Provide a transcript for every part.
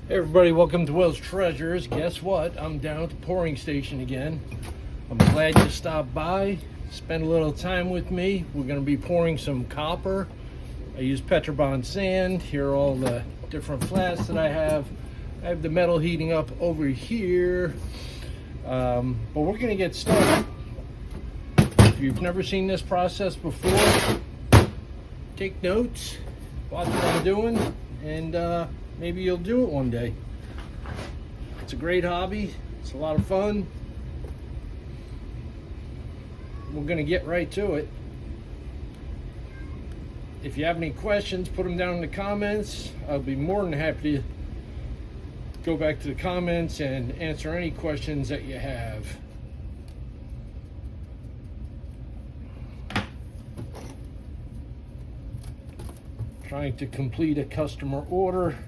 Hey everybody, welcome to Will's Treasures. Guess what? I'm down at the pouring station again. I'm glad you stopped by, spend a little time with me. We're going to be pouring some copper. I use Petrobond sand. Here are all the different flats that I have. I have the metal heating up over here. But we're going to get started. If you've never seen this process before, take notes, watch what I'm doing, and maybe you'll do it one day. It's a great hobby. It's a lot of fun. We're going to get right to it. If you have any questions, put them down in the comments. I'll be more than happy to go back to the comments and answer any questions that you have. Trying to complete a customer order.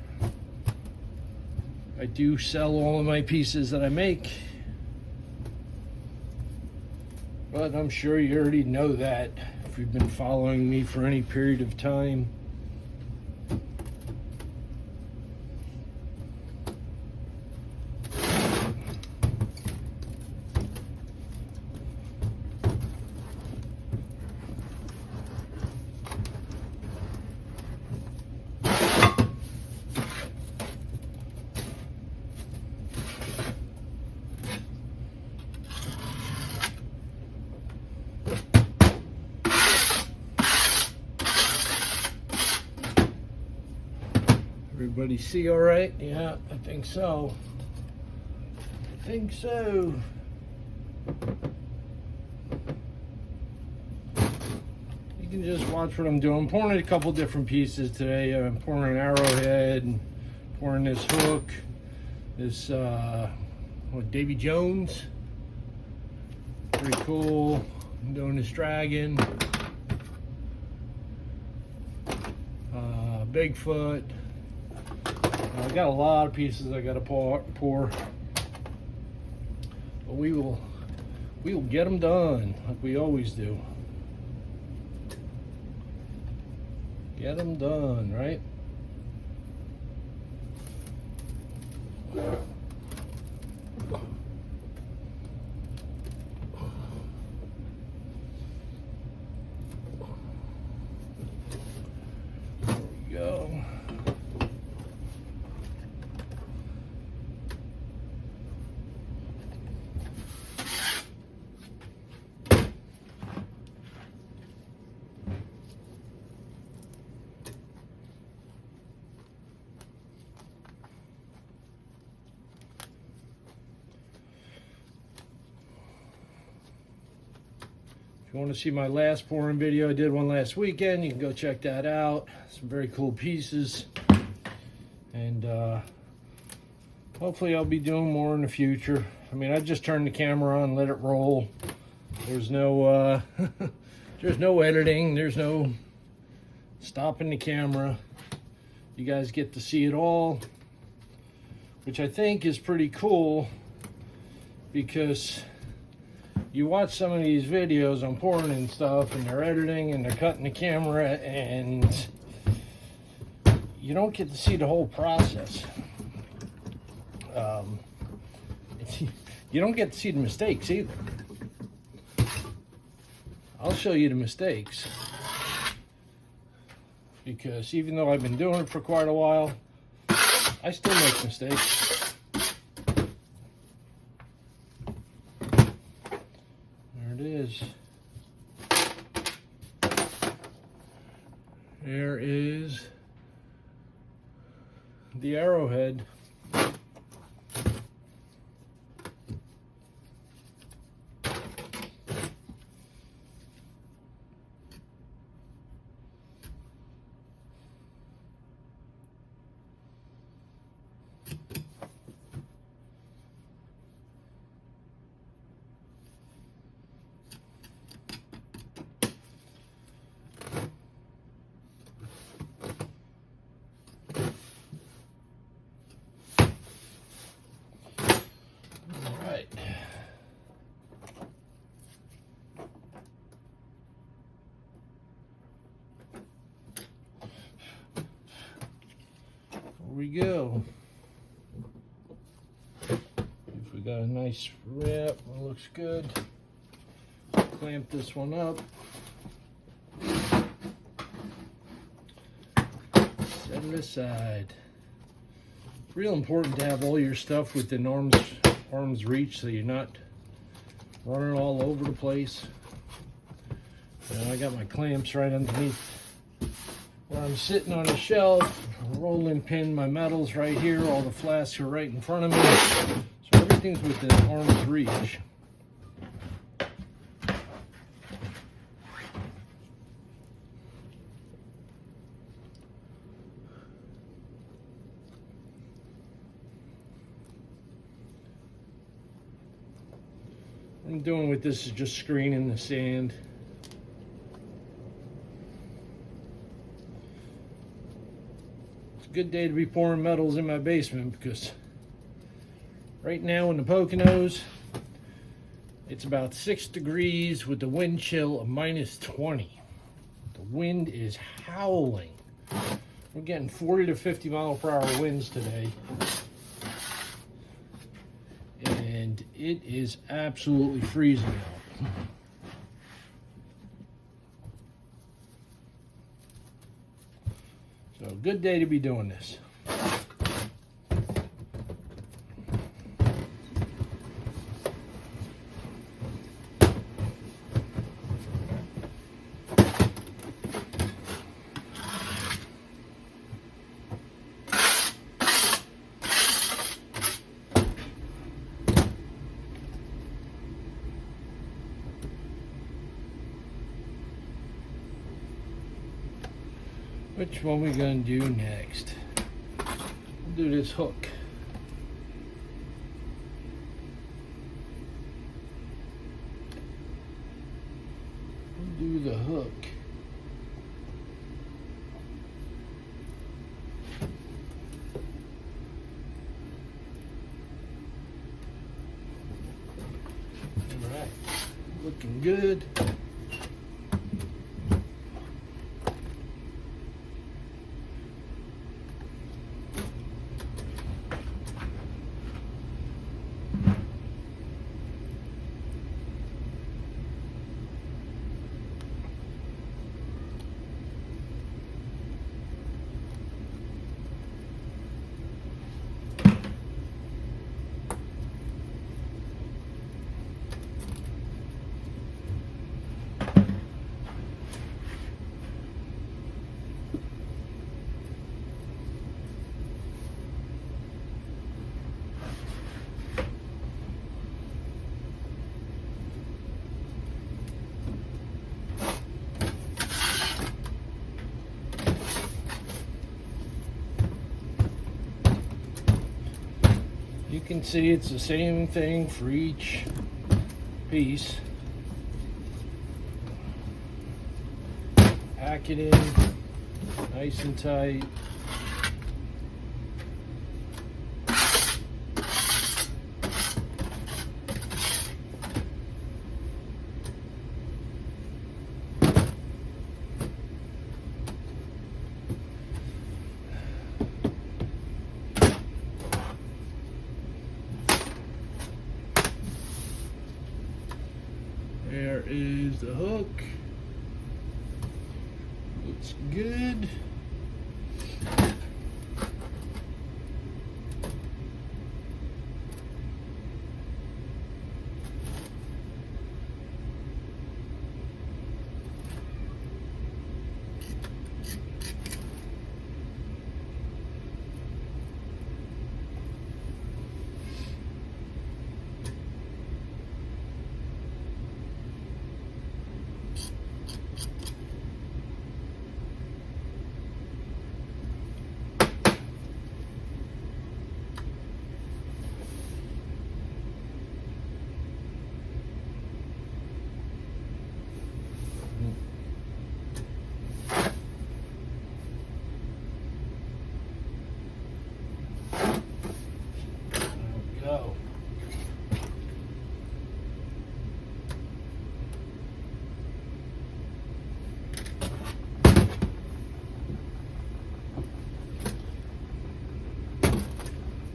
I do sell all of my pieces that I make, but I'm sure you already know that if you've been following me for any period of time. Everybody see all right? Yeah, I think so. I think so. You can just watch what I'm doing. I'm pouring a couple different pieces today. I'm pouring an arrowhead, and pouring this hook, this Davy Jones. Pretty cool. I'm doing this dragon. Bigfoot. I've got a lot of pieces I got to pour, but we will get them done like we always do. Get them done, right? There we go. If you want to see my last pouring video, I did one last weekend. You can go check that out. Some very cool pieces. And hopefully I'll be doing more in the future. I mean, I just turned the camera on, let it roll. There's no there's no editing. There's no stopping the camera. You guys get to see it all, which I think is pretty cool, because you watch some of these videos on pouring and stuff, and they're editing and they're cutting the camera, and you don't get to see the whole process. You don't get to see the mistakes either. I'll show you the mistakes, because even though I've been doing it for quite a while, I still make mistakes. There is the arrowhead. we go. got a nice wrap, it looks good. Clamp this one up. Set it aside. Real important to have all your stuff within arm's reach so you're not running all over the place. And I got my clamps right underneath where I'm sitting on the shelf. Rolling pin my metals right here. All the flasks are right in front of me. So everything's within arm's reach. What I'm doing with this is just screening the sand. It's a good day to be pouring metals in my basement because right now in the Poconos, it's about 6 degrees with the wind chill of -20. The wind is howling. We're getting 40 to 50 mile per hour winds today. And it is absolutely freezing out. So, good day to be doing this. Which one we gonna do next? We'll do this hook. We'll do the hook. All right, looking good. You can see it's the same thing for each piece. Pack it in nice and tight. There is the hook. Looks good. Go.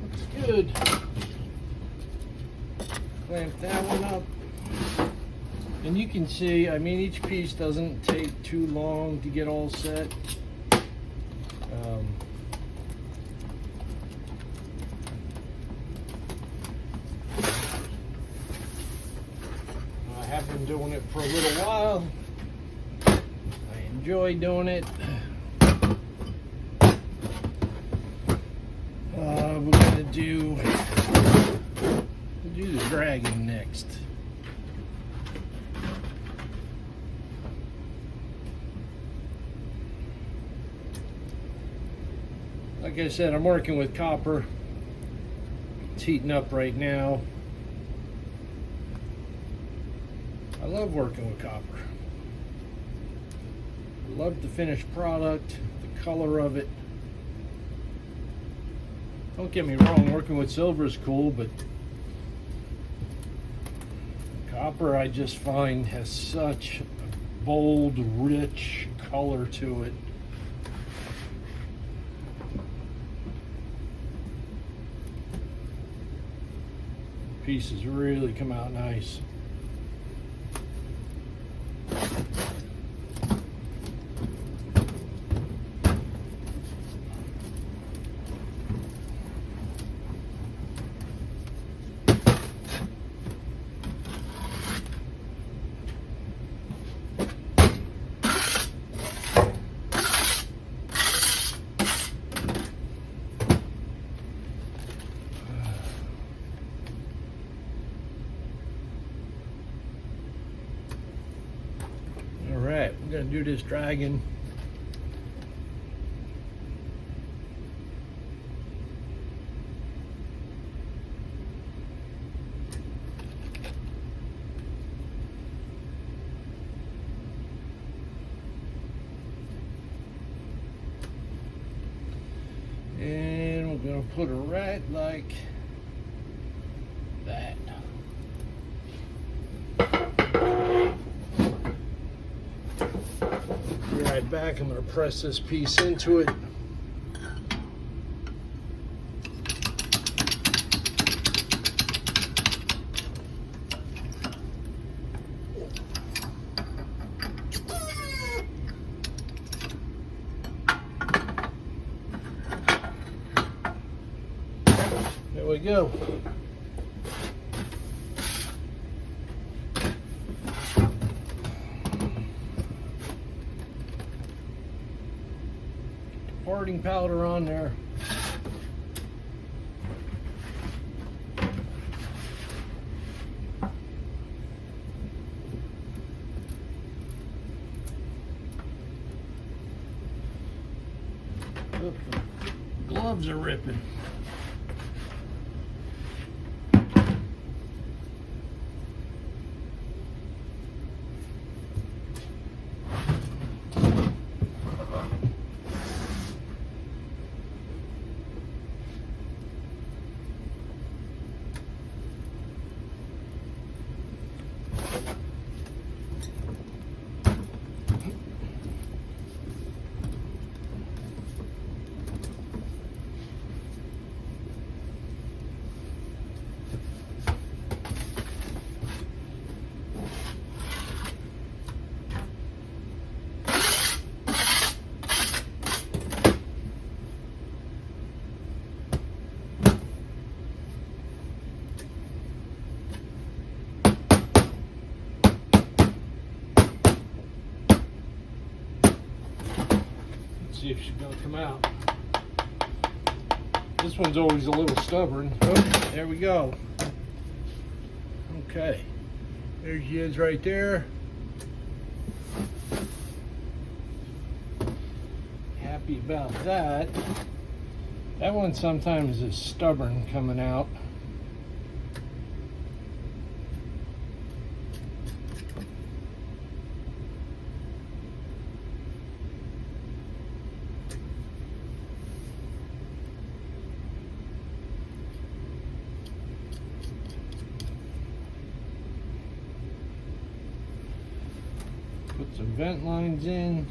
Looks good. Clamp that one up. And you can see, I mean, each piece doesn't take too long to get all set. I have been doing it for a little while. I enjoy doing it. We're gonna do the dragon next. Like I said, I'm working with copper. It's heating up right now. I love working with copper. I love the finished product, the color of it. Don't get me wrong, working with silver is cool, but copper I just find has such a bold, rich color to it. Pieces really come out nice. Alright, we're going to do this dragon. And we're going to put it right like that. Be right back. I'm going to press this piece into it. There we go. Parting powder on there. Oop, gloves are ripping. See if she's gonna come out. This one's always a little stubborn. Oh, there we go. Okay, there she is right there. Happy about that. That one sometimes is stubborn coming out. Put some vent lines in.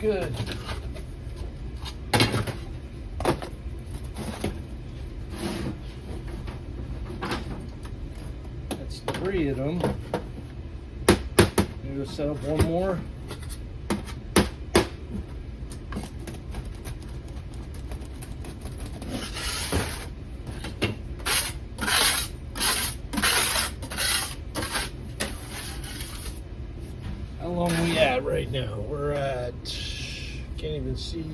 good. That's 3 of them. I'm going to set up one more. How long are we at right now? We're at, can't even see.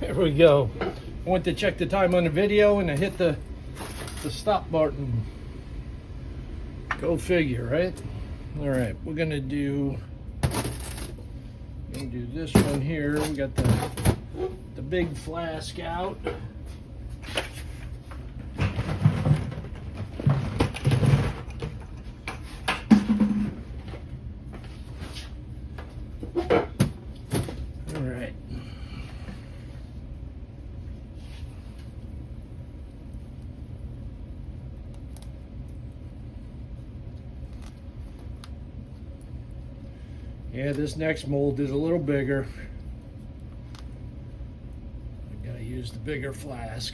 There we go. I went to check the time on the video and I hit the stop button. Go figure, right? All right, we're gonna do this one here. We got the big flask out. All right. Yeah, this next mold is a little bigger. I gotta use the bigger flask.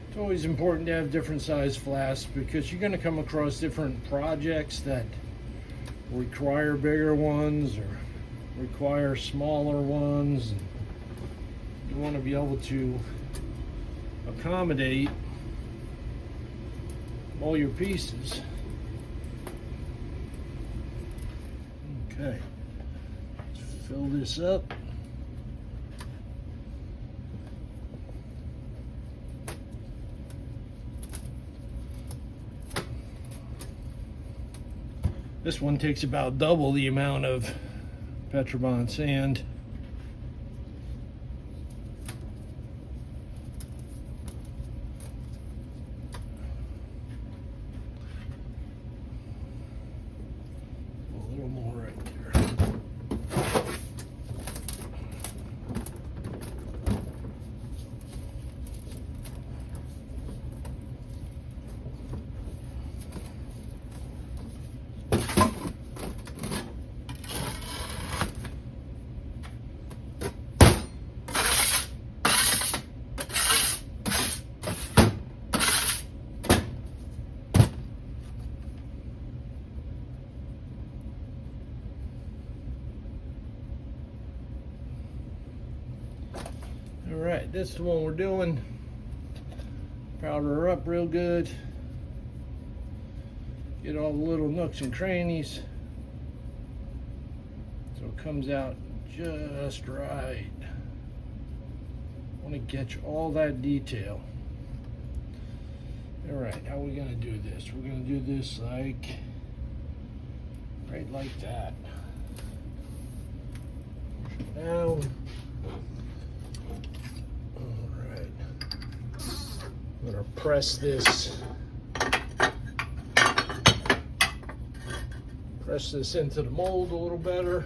It's always important to have different size flasks because you're gonna come across different projects that require bigger ones or require smaller ones. And you want to be able to accommodate all your pieces. Okay, let's fill this up. This one takes about double the amount of Petrobond sand. A little more right there. All right, this is the one we're doing. Powder her up real good. Get all the little nooks and crannies so it comes out just right. Want to get all that detail. All right, how are we gonna do this? We're gonna do this like right like that. Down. I'm going to press this into the mold a little better.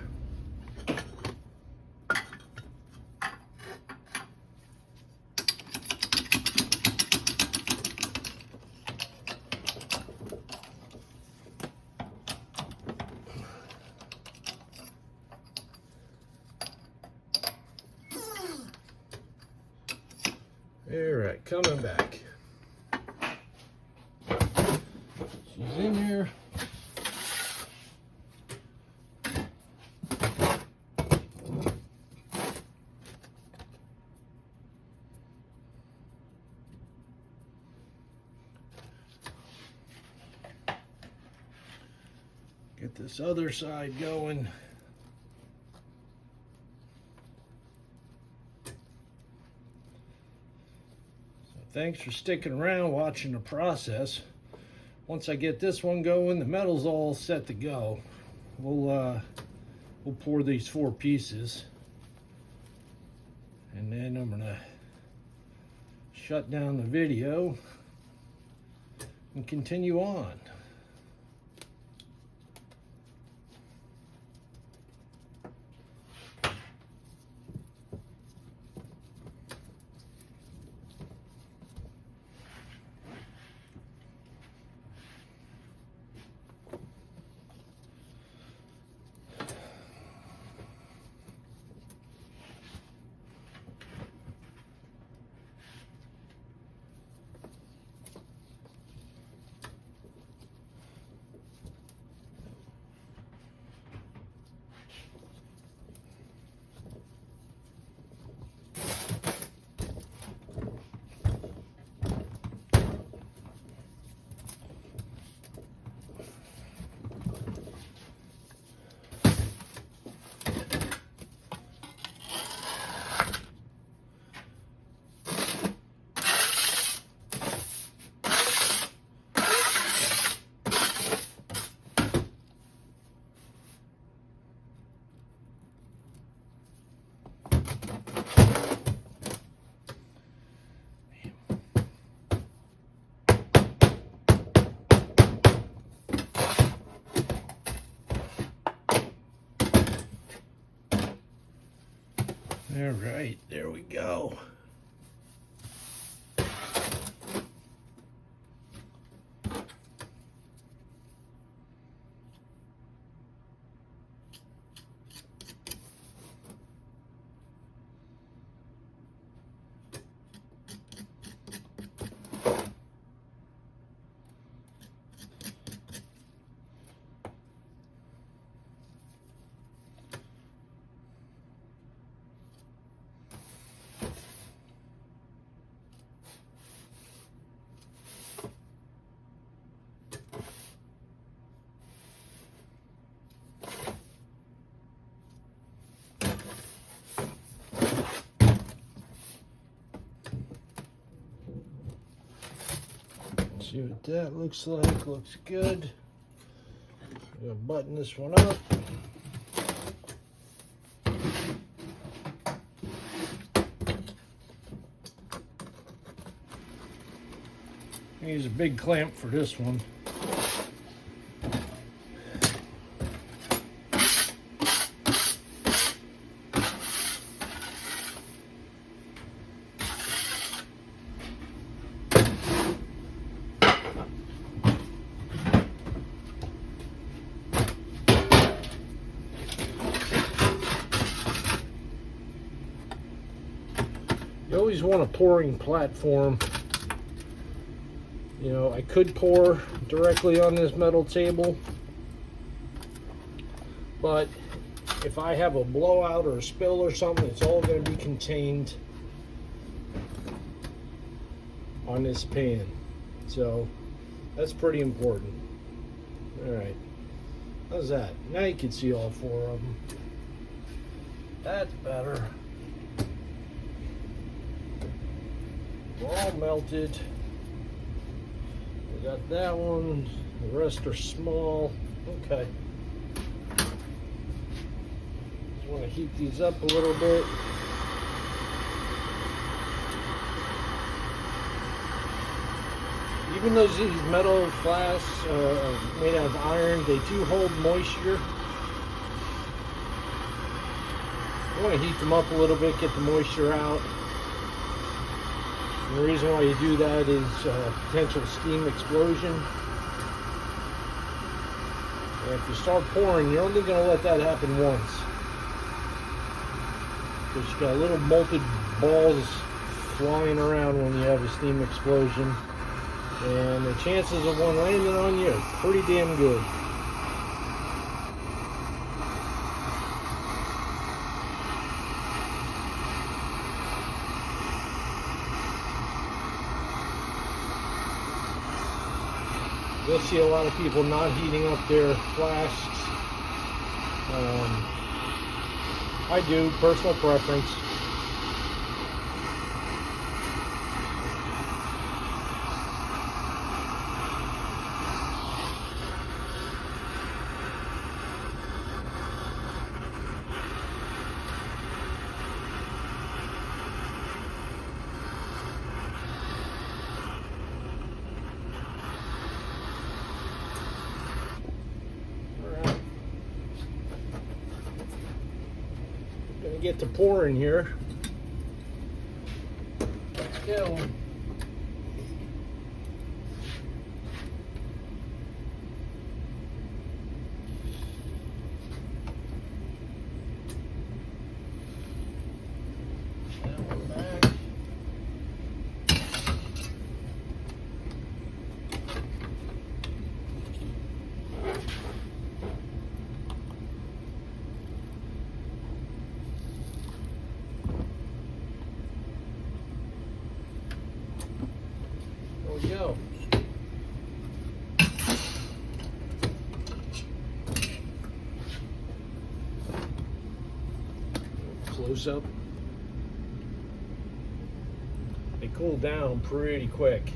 All right, coming back. She's in here. Get this other side going. Thanks for sticking around watching the process. Once I get this one going, the metal's all set to go. We'll pour these 4 pieces, and then I'm gonna shut down the video and continue on. All right, there we go. See what that looks like. Looks good. I'm gonna button this one up. Use a big clamp for this one. You always want a pouring platform. You know, I could pour directly on this metal table, but if I have a blowout or a spill or something, it's all going to be contained on this pan. So that's pretty important. All right, how's that? Now you can see all four of them. That's better. We're all melted. We got that one. The rest are small. Okay. Just want to heat these up a little bit. Even though these metal flasks are made out of iron, they do hold moisture. You want to heat them up a little bit, get the moisture out. And the reason why you do that is potential steam explosion. And if you start pouring, you're only going to let that happen once. Because you got little molten balls flying around when you have a steam explosion. And the chances of one landing on you are pretty damn good. You'll see a lot of people not heating up their flasks. I do, personal preference. Get to pouring here. Let's go. That one back. We go. Close up. They cool down pretty quick.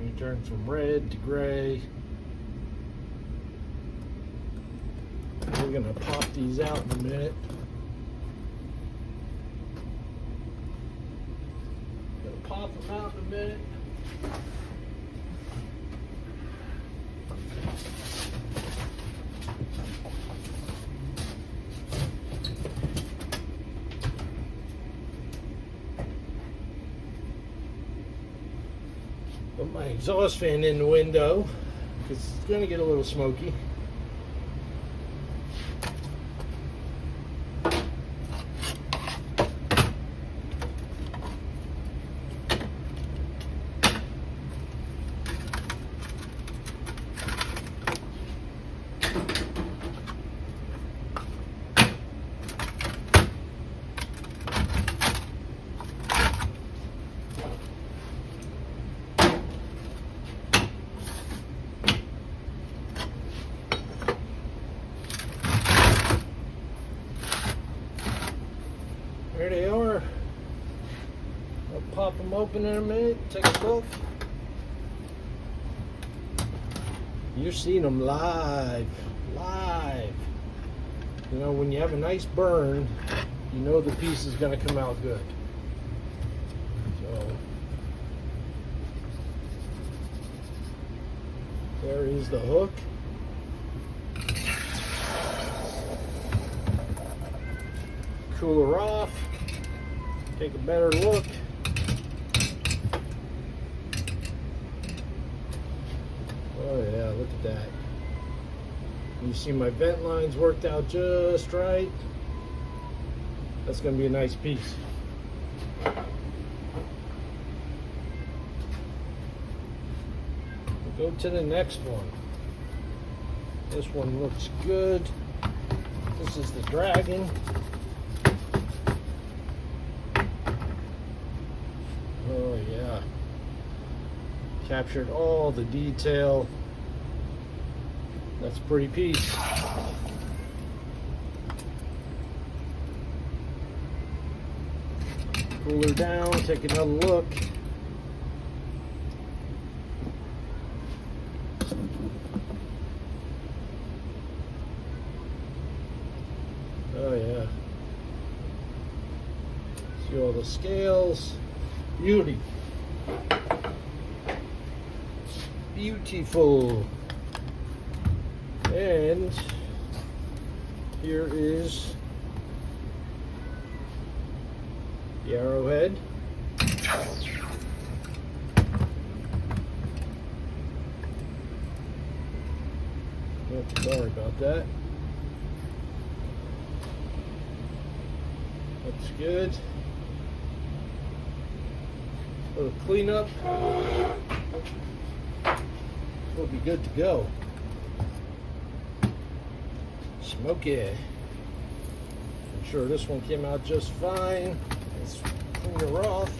We turn from red to gray. We're going to pop these out in a minute. Gonna pop them out in a minute. Put my exhaust fan in the window because it's going to get a little smoky. There they are. I'll pop them open in a minute, take a look. You're seeing them live. You know, when you have a nice burn, you know the piece is going to come out good. So, there is the hook. Cool her off. Take a better look. Oh yeah, look at that. You see my vent lines worked out just right. That's going to be a nice piece. We'll go to the next one. This one looks good. This is the Dragon. Oh yeah, captured all the detail. That's a pretty piece. Cool her down, take another look. Oh yeah. See all the scales. Beauty. Beautiful. And here is the arrowhead. Oh, sorry about that. Looks good. Little cleanup. We'll be good to go. Smoky. I'm sure this one came out just fine. Let's clean her off.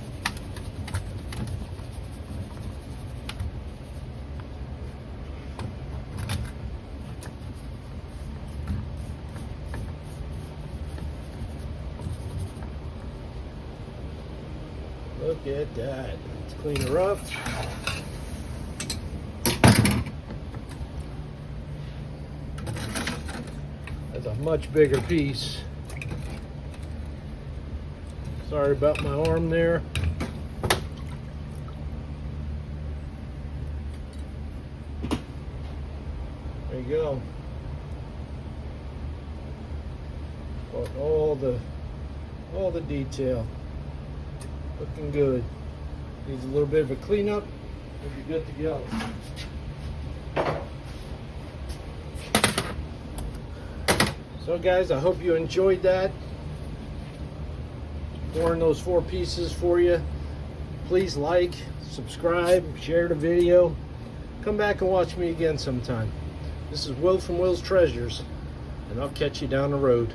Look at that. Let's clean her up. That's a much bigger piece. Sorry about my arm there. There you go. Got all the detail. Looking good. Needs a little bit of a cleanup. We'll be good to go. So guys, I hope you enjoyed that. Pouring those 4 pieces for you. Please like, subscribe, share the video. Come back and watch me again sometime. This is Will from Will's Treasures, and I'll catch you down the road.